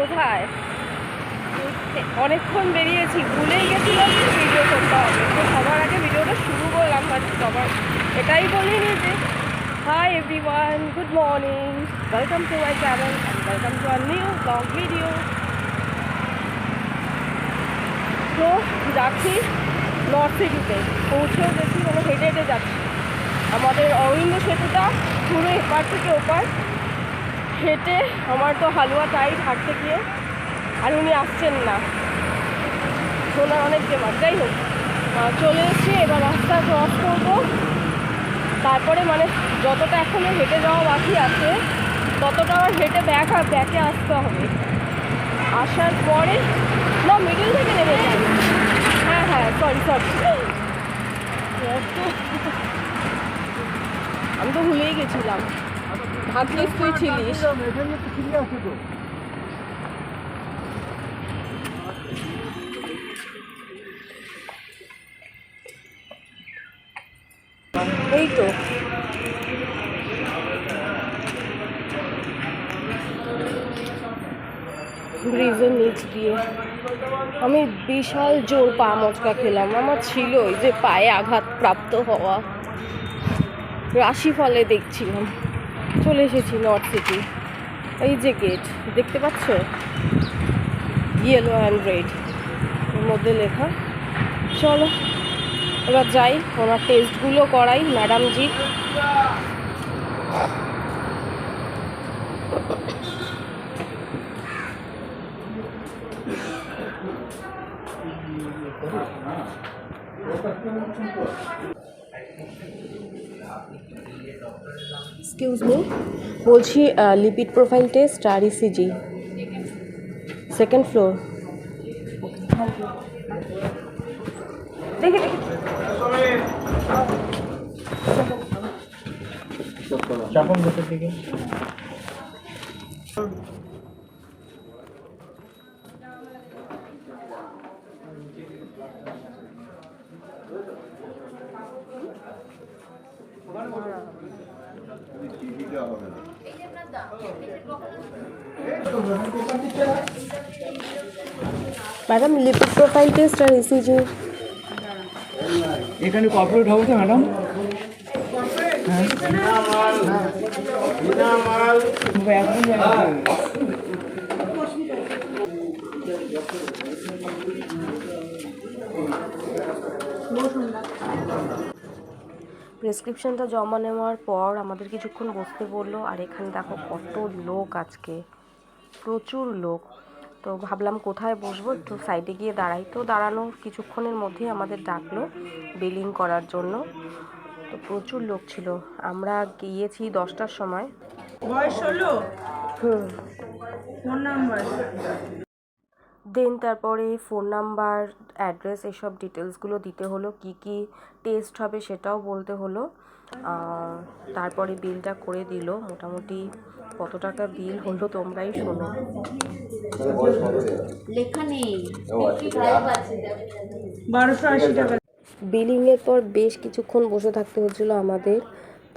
কোথায়? অনেকক্ষণ বেরিয়েছি, ভুলেই গেছিলাম যে ভিডিও করতে হবে। তো সবার আগে ভিডিওটা শুরু করলাম, বাট সবার এটাই বলিনি যে hi everyone, good morning, welcome to my channel and welcome to our new blog video. তো যাচ্ছি নর্থ সিটিতে, পৌঁছেও গেছি, মানে হেঁটে হেঁটে যাচ্ছি। আমাদের অরবিন্দ সেতুটা পুরো এপার থেকে ওপার হেঁটে আমার তো হালুয়া টাইট হাঁটতে গিয়ে, আর উনি আসছেন না, ওনার অনেক ডিমান্ড। যাই হোক, চলে এসেছি, এবার রাস্তা ক্রস করবো। তারপরে মানে যতটা এখনও হেঁটে যাওয়া বাকি আছে ততটা আবার হেঁটে ব্যাকে আসতে হবে। আসার পরে না মিডিল থেকে নেমে যাই। হ্যাঁ সরি আমি তো ভুলেই গেছিলাম, ভাবছিস তুই ছিলিস। এই তো ব্রিজের নিচ দিয়ে আমি বিশাল জোর পা মচকা খেলাম। আমার ছিল ওই যে পায়ে আঘাতপ্রাপ্ত হওয়া রাশিফলে দেখছিলাম। চলে এসেছি নর্থ সিটি। এই যে গেট দেখতে পাচ্ছ, ইয়েলো অ্যান্ড রেড এর মধ্যে লেখা। চলো এবার যাই, ওনার টেস্টগুলো করাই ম্যাডামজি। এক্সকিউজ মি, বলছি লিপিড প্রোফাইল টেস্ট আর ইসিজি, সেকেন্ড ফ্লোর। দেখে চাপন ভেতর দিকে। ম্যাডাম লিপিড প্রোফাইল টেস্ট আর ইসিজি এখানে কর্পোরেট হবে তো ম্যাডাম? প্রেসক্রিপশনটা জমা নেওয়ার পর আমাদের কিছুক্ষণ বসতে বললো। আর এখানে দেখো কত লোক, আজকে প্রচুর লোক। তো ভাবলাম কোথায় বসবো, একটু সাইডে গিয়ে দাঁড়াই। তো দাঁড়ানোর কিছুক্ষণের মধ্যেই আমাদের ডাকলো বিলিং করার জন্য। তো প্রচুর লোক ছিল। আমরা গিয়েছি 10টার সময়। বয়স হলো? ফোন নাম্বার দেন তারপরে ফোন নাম্বার, অ্যাড্রেস, এসব ডিটেলসগুলো দিতে হলো। কি কি টেস্ট হবে সেটাও বলতে হলো। তারপরে বিলটা করে দিল। মোটামুটি কত টাকা বিল হলো তোমরাই শোনো। লেখা নেই, 1280 টাকা। বিলিংয়ের পর বেশ কিছুক্ষণ বসে থাকতে হচ্ছিলো আমাদের।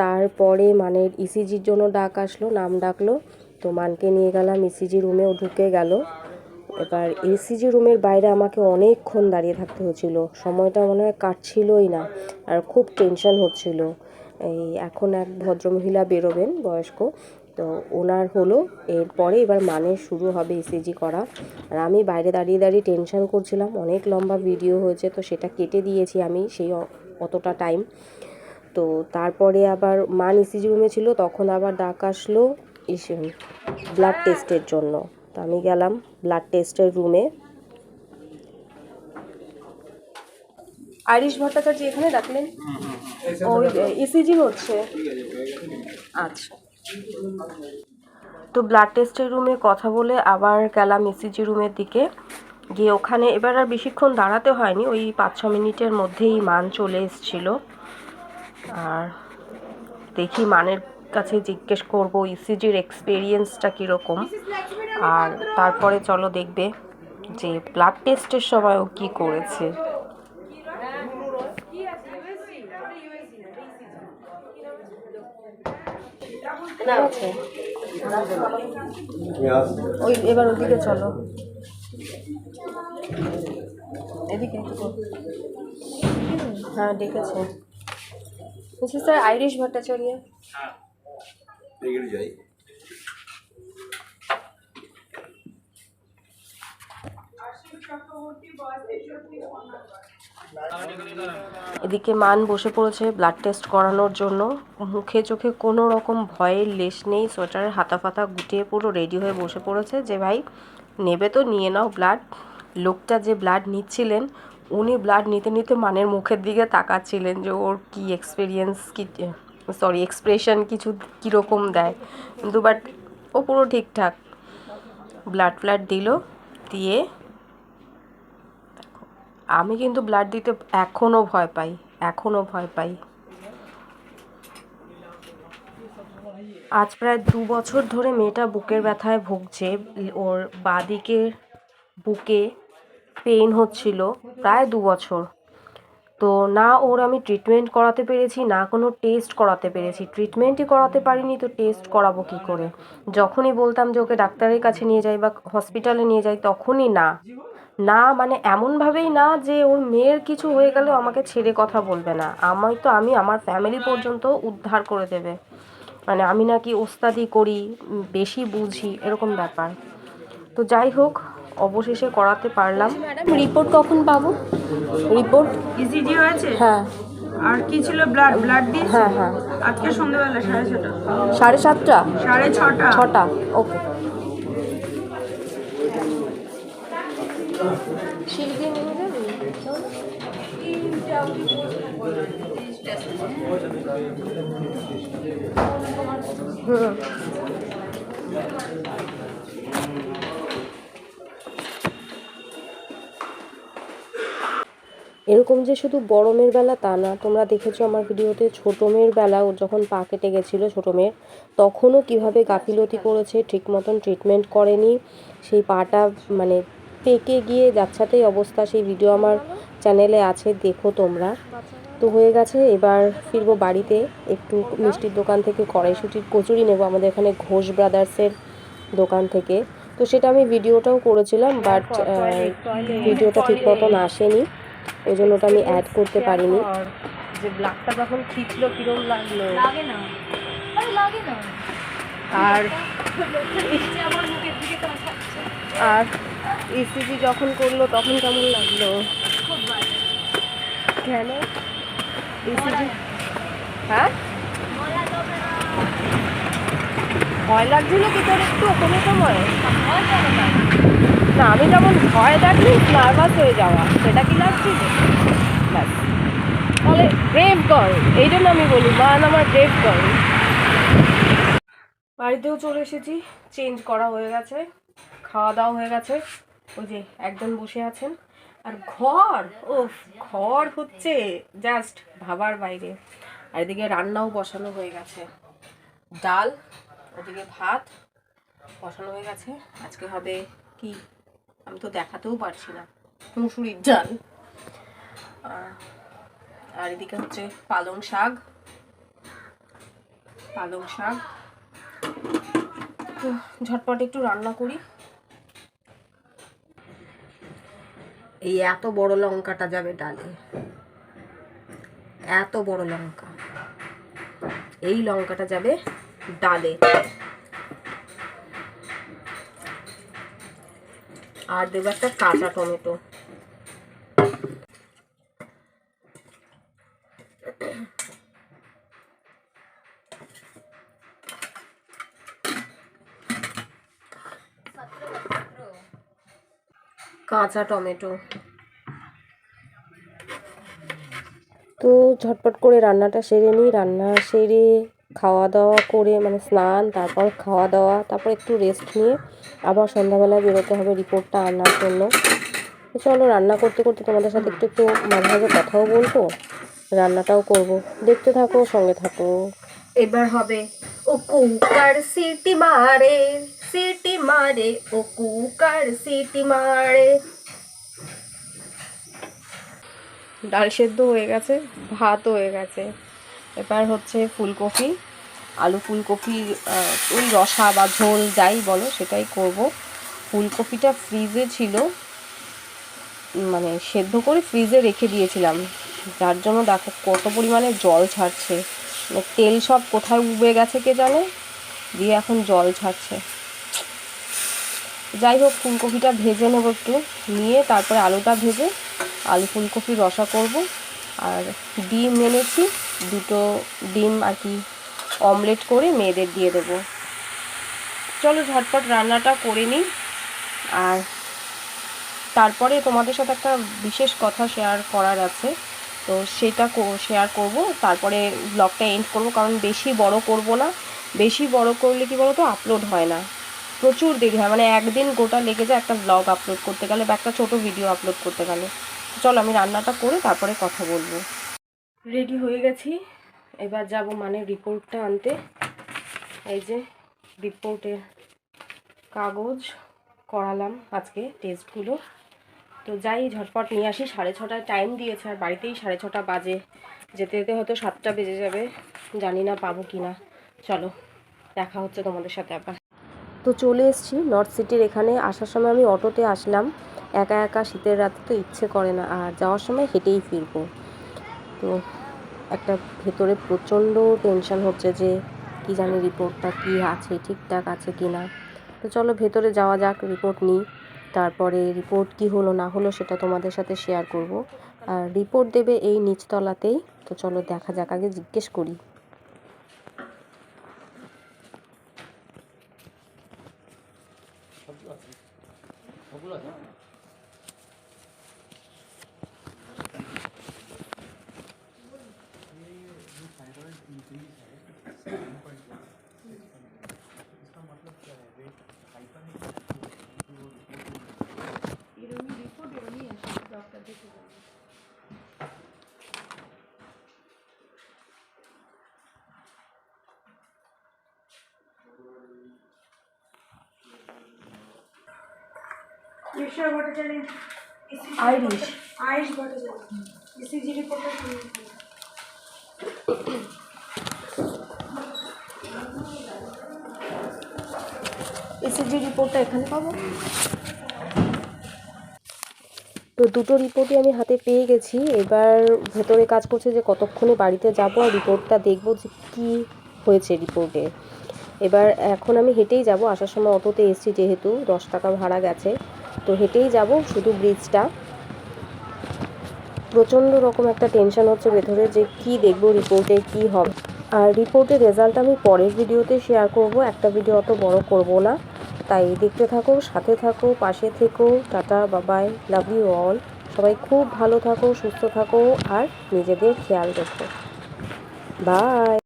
তারপরে মানের ইসিজির জন্য ডাক আসলো, নাম ডাকলো। তো মানকে নিয়ে গেলাম ইসিজি রুমেও, ঢুকে গেল। এবার ইসিজি রুমের বাইরে আমাকে অনেকক্ষণ দাঁড়িয়ে থাকতে হচ্ছিল, সময়টা মনে হয় কাটছিলই না, আর খুব টেনশন হচ্ছিল। এই এখন এক ভদ্রমহিলা বেরোবেন, বয়স্ক, তো ওনার হলো। এরপরে এবার মানের শুরু হবে ইসিজি করা। আর আমি বাইরে দাঁড়িয়ে দাঁড়িয়ে টেনশন করছিলাম। অনেক লম্বা ভিডিও হয়েছে, তো সেটা কেটে দিয়েছি আমি সেই অতটা টাইম। তো তারপরে আবার মান ইসিজি রুমে ছিল, তখন আবার ডাক আসলো ব্লাড টেস্টের জন্য। তো আমি গেলাম ব্লাড টেস্টের রুমে। আইরিশ ভট্টাচার্য এখানে ডাকলেন? ওই ইসিজি হচ্ছে। আচ্ছা, তো ব্লাড টেস্টের রুমে কথা বলে আবার গেলাম ইসিজি রুমের দিকে। গিয়ে ওখানে এবার আর বেশিক্ষণ দাঁড়াতে হয়নি, ওই 5-6 মিনিটের মধ্যেই মান চলে এসেছিলো। আর দেখি মানের কাছে জিজ্ঞেস করব ইসিজির এক্সপিরিয়েন্সটা কীরকম। আর তারপরে চলো দেখবে যে ব্লাড টেস্টের সময় ও কী করেছে। না আছে ওই এবার ওদিকে চলো, এদিকে হ্যাঁ ডেকেছে মিসেস স্যার আইরিশ ভট্টাচার্য। যাই এদিকে মান বসে পড়েছে ব্লাড টেস্ট করানোর জন্য, মুখে চোখে কোনো রকম ভয়ের লেশ নেই, সোয়েটারের হাতা ফাতা গুটিয়ে পুরো রেডি হয়ে বসে পড়েছে যে ভাই নেবে তো নিয়ে নাও ব্লাড। লোকটা যে ব্লাড নিচ্ছিলেন উনি ব্লাড নিতে নিতে মানের মুখের দিকে তাকাচ্ছিলেন যে ওর কি এক্সপিরিয়েন্স কি এক্সপ্রেশন কিছু কীরকম দেয়, কিন্তু বাট ও পুরো ঠিকঠাক ব্লাড দিল। দিয়ে আমি কিন্তু ব্লাড দিতে এখনও ভয় পাই। আজ প্রায় 2 বছর ধরে মেয়েটা বুকের ব্যথায় ভুগছে, ওর বাঁদিকের বুকে পেইন হচ্ছিল প্রায় 2 বছর। তো না ওর আমি ট্রিটমেন্ট করাতে পেরেছি, না কোনো টেস্ট করাতে পেরেছি। ট্রিটমেন্টই করাতে পারিনি তো টেস্ট করাবো কী করে? যখনই বলতাম যে ওকে ডাক্তারের কাছে নিয়ে যাই বা হসপিটালে নিয়ে যাই, তখনই না মানে এমনভাবেই না যে ওর মেয়ের কিছু হয়ে গেলেও আমাকে ছেড়ে কথা বলবে না, আমি আমার ফ্যামিলি পর্যন্ত উদ্ধার করে দেবে, মানে আমি নাকি ওস্তাদি করি, বেশি বুঝি, এরকম ব্যাপার। তো যাই হোক অবশেষে করাতে পারলাম। ম্যাডাম রিপোর্ট কখন পাবো? রিপোর্ট ইসিজি হয়েছে হ্যাঁ আর কি ছিল? ব্লাড দিয়েছে হ্যাঁ আজকে সন্ধ্যাবেলা 6:30 7:30 6:30 6টা ওকে। এরকম যে শুধু বড় মেয়ের বেলা তা না, তোমরা দেখেছো আমার ভিডিওতে ছোটো মেয়ের বেলা ওর যখন পা কেটে গেছিলো ছোটো মেয়ের, তখনও কিভাবে গাফিলতি করেছে, ঠিক মতন ট্রিটমেন্ট করেনি, সেই পাটা মানে পেকে গিয়ে যাচ্ছাতেই অবস্থা। সেই ভিডিও আমার চ্যানেলে আছে, দেখো তোমরা। তো হয়ে গেছে, এবার ফিরবো বাড়িতে, একটু মিষ্টির দোকান থেকে কড়াইশুঁটির কচুরি নেবো আমাদের এখানে ঘোষ ব্রাদার্সের দোকান থেকে। তো সেটা আমি ভিডিওটাও করেছিলাম, বাট ভিডিওটা ঠিক মতন আসেনি, ওই জন্য ওটা আমি অ্যাড করতে পারিনি। যে ব্লাডটা যখন খিঁচলো কিরম লাগলো, আর ইসিজি যখন করলো তখন কেমন লাগলো? কেন ইসিজি? হ্যাঁ ভয় লাগছিল কি তোর একটু কোনো সময়? না আমি যেমন ভয় দেখলি নার্ভাস হয়ে যাওয়া, সেটা কি লাগছিল? ব্যাস তাহলে ব্রেভ গার্ল, এই জন্য আমি বলি মান আমার ব্রেভ গার্ল। বাড়িতেও চলে এসেছি, চেঞ্জ করা হয়ে গেছে, খাওয়া দাওয়া হয়ে গেছে, ওই যে একজন বসে আছেন। আর ঘর হচ্ছে জাস্ট ভাবার বাইরে। আর এদিকে রান্নাও বসানো হয়ে গেছে, ডাল, ওদিকে ভাত বসানো হয়ে গেছে। আজকে হবে কি আমি তো দেখাতেও পারছি না, মুসুরির ডাল। আর এদিকে হচ্ছে পালং শাক। তো ঝটপট একটু রান্না করি। এই এত বড় লঙ্কাটা যাবে ডালে, এত বড় লঙ্কা, এই লঙ্কাটা যাবে ডালে। আর দেবো একটা কাঁচা টমেটো। তো ঝটপট করে রান্নাটা সেরে নিই, রান্না সেরে খাওয়া দাওয়া করে মানে স্নান, তারপর খাওয়া দাওয়া, তারপর একটু রেস্ট নিয়ে আবার সন্ধ্যাবেলায় বেরোতে হবে রিপোর্টটা আনার জন্য। তো চলো রান্না করতে করতে তোমাদের সাথে একটু মাঝে মাঝে কথাও বলবো, রান্নাটাও করব, দেখতে থাকো, সঙ্গে থাকো। এবার হবে ও কুকার সিটি মারে ও কুকার সিটি মারে। ডাল সেদ্ধ হয়ে গেছে, ভাতও হয়ে গেছে। এবার হচ্ছে ফুলকপি, আলু ফুলকপি, ওই রসা বা ঝোল যাই বলো সেটাই করব। ফুলকপিটা ফ্রিজে ছিল, মানে সেদ্ধ করে ফ্রিজে রেখে দিয়েছিলাম, যার জন্য দেখো কত পরিমাণে জল ছাড়ছে, মানে তেল সব কোথায় উবে গেছে কে জানে, দিয়ে এখন জল ছাড়ছে। যাই হোক, ফুলকপিটা ভেজে নেবো একটু, নিয়ে তারপরে আলুটা ভেজে আলু ফুলকপির রসা করব। আর ডিম এনেছি, 2টো ডিম আর কি অমলেট করে মেয়েদের দিয়ে দেবো। চলো ঝটপট রান্নাটা করে নিই। আর তারপরে তোমাদের সাথে একটা বিশেষ কথা শেয়ার করার আছে, তো সেটা শেয়ার করব। তারপরে ব্লগটা এন্ড করব, কারণ বেশি বড় করব না। বেশি বড় করলে কি বলো তো, আপলোড হয় না, প্রচুর দেরি হয়, মানে একদিন গোটা লেগে যায় একটা ব্লগ আপলোড করতে গেলে বা একটা ছোট ভিডিও আপলোড করতে গেলে। চলো আমি রান্নাটা করে তারপরে কথা বলবো। রেডি হয়ে গেছি, এবার যাব মানে রিপোর্টটা আনতে। এই যে রিপোর্টের কাগজ করালাম আজকে টেস্টগুলো, তো যাই ঝটপট নিয়ে আসি। 6:30 টাইম দিয়েছে, আর বাড়িতেই 6:30 বাজে, যেতে যেতে হয়তো 7টা বেজে যাবে, জানি না পাবো কি না। চলো দেখা হচ্ছে তোমাদের সাথে আবার। তো চলে এসেছি নর্থ সিটির এখানে। আসার সময় আমি অটোতে আসলাম, একা একা শীতের রাতে তো ইচ্ছে করে না, আর যাওয়ার সময় হেঁটেই ফিরবো। তো একটা ভেতরে প্রচণ্ড টেনশন হচ্ছে যে কি জানি রিপোর্টটা কি আছে, ঠিকঠাক আছে কি না। তো চলো ভেতরে যাওয়া যাক, রিপোর্ট নিই, তারপরে রিপোর্ট কি হলো না হলো সেটা তোমাদের সাথে শেয়ার করব। আর রিপোর্ট দেবে এই নিচতলাতেই, তো চলো দেখা যাক, আগে জিজ্ঞেস করি। আইরিশ আয়েশ ভট্টাচার্য ইসিজি রিপোর্টার। ইসিজি রিপোর্টটা এখানে পাবো। তো 2টো রিপোর্টই আমি হাতে পেয়ে গেছি। এবার ভেতরে কাজ করছে যে কতক্ষণে বাড়িতে যাব আর রিপোর্টটা দেখব যে কী হয়েছে রিপোর্টে। এবার এখন আমি হেঁটেই যাব, আসার সময় অটোতে এসেছি যেহেতু 10 টাকা ভাড়া গেছে, তো হেঁটেই যাব শুধু ব্রিজটা। প্রচণ্ড রকম একটা টেনশন হচ্ছে ভেতরে যে কি দেখব রিপোর্টে কি হবে। আর রিপোর্টের রেজাল্ট আমি পরের ভিডিওতে শেয়ার করব, একটা ভিডিও অত বড় করব না। তাই দেখতে থাকো, সাথে থাকো, পাশে থেকো। টাটা, বাবাই, লাভ ইউ অল। সবাই খুব ভালো থাকো, সুস্থ থাকো, আর নিজেদের খেয়াল রেখো। বাই।